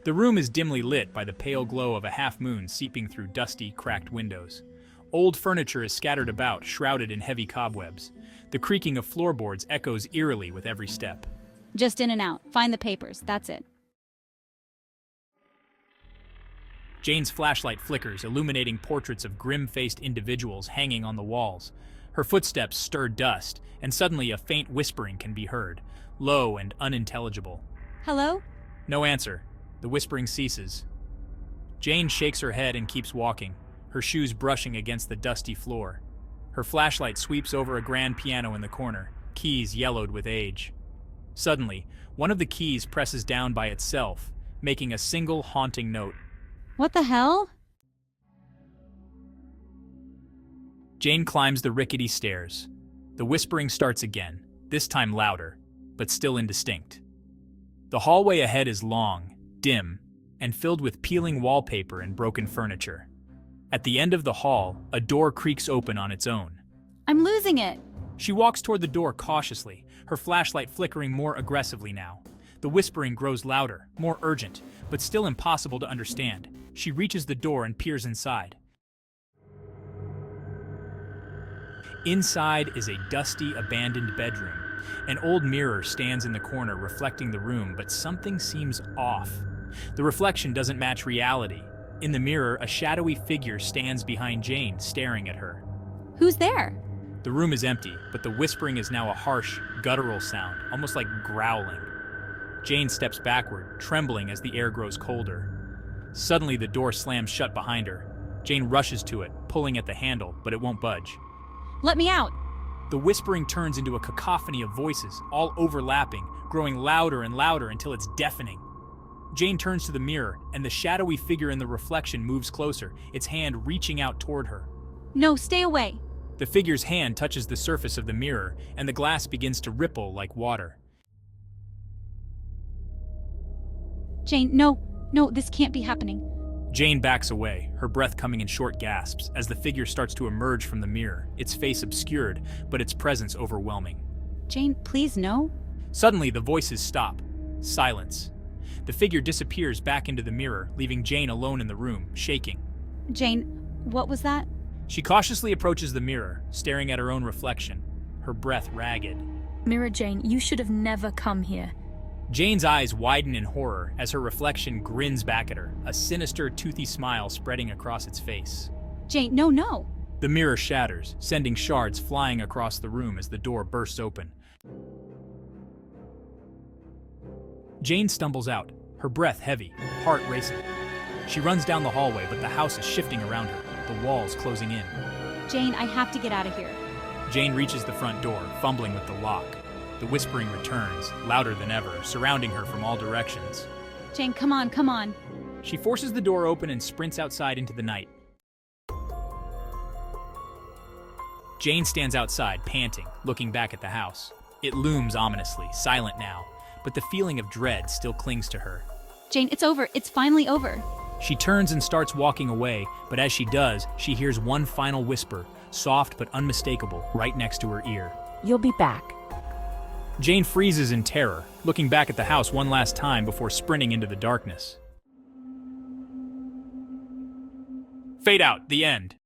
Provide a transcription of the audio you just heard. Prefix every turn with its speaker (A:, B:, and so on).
A: The room is dimly lit by the pale glow of a half-moon seeping through dusty, cracked windows. Old furniture is scattered about, shrouded in heavy cobwebs. The creaking of floorboards echoes eerily with every step.
B: Just in and out. Find the papers. That's it.
A: Jane's flashlight flickers, illuminating portraits of grim-faced individuals hanging on the walls. Her footsteps stir dust, and suddenly a faint whispering can be heard, low and unintelligible.
B: Hello?
A: No answer. The whispering ceases. Jane shakes her head and keeps walking, her shoes brushing against the dusty floor. Her flashlight sweeps over a grand piano in the corner, keys yellowed with age. Suddenly, one of the keys presses down by itself, making a single haunting note.
B: What the hell?
A: Jane climbs the rickety stairs. The whispering starts again, this time louder, but still indistinct. The hallway ahead is long, dim, and filled with peeling wallpaper and broken furniture. At the end of the hall, a door creaks open on its own.
B: I'm losing it.
A: She walks toward the door cautiously, her flashlight flickering more aggressively now. The whispering grows louder, more urgent, but still impossible to understand. She reaches the door and peers inside. Inside is a dusty, abandoned bedroom. An old mirror stands in the corner reflecting the room, but something seems off. The reflection doesn't match reality. In the mirror, a shadowy figure stands behind Jane, staring at her.
B: Who's there?
A: The room is empty, but the whispering is now a harsh, guttural sound, almost like growling. Jane steps backward, trembling as the air grows colder. Suddenly, the door slams shut behind her. Jane rushes to it, pulling at the handle, but it won't budge.
B: Let me out.
A: The whispering turns into a cacophony of voices, all overlapping, growing louder and louder until it's deafening. Jane turns to the mirror, and the shadowy figure in the reflection moves closer, its hand reaching out toward her.
B: No, stay away.
A: The figure's hand touches the surface of the mirror, and the glass begins to ripple like water.
B: Jane, no, this can't be happening.
A: Jane backs away, her breath coming in short gasps, as the figure starts to emerge from the mirror, its face obscured, but its presence overwhelming.
B: Jane, please, no.
A: Suddenly, the voices stop. Silence. The figure disappears back into the mirror, leaving Jane alone in the room, shaking.
B: Jane, what was that?
A: She cautiously approaches the mirror, staring at her own reflection, her breath ragged.
C: Mirror Jane, you should have never come here.
A: Jane's eyes widen in horror as her reflection grins back at her, a sinister, toothy smile spreading across its face.
B: Jane, no.
A: The mirror shatters, sending shards flying across the room as the door bursts open. Jane stumbles out, her breath heavy, heart racing. She runs down the hallway, but the house is shifting around her, the walls closing in.
B: Jane, I have to get out of here.
A: Jane reaches the front door, fumbling with the lock. The whispering returns, louder than ever, surrounding her from all directions.
B: Jane, come on.
A: She forces the door open and sprints outside into the night. Jane stands outside, panting, looking back at the house. It looms ominously, silent now, but the feeling of dread still clings to her.
B: Jane, it's over. It's finally over.
A: She turns and starts walking away, but as she does, she hears one final whisper, soft but unmistakable, right next to her ear.
D: You'll be back.
A: Jane freezes in terror, looking back at the house one last time before sprinting into the darkness. Fade out, the end.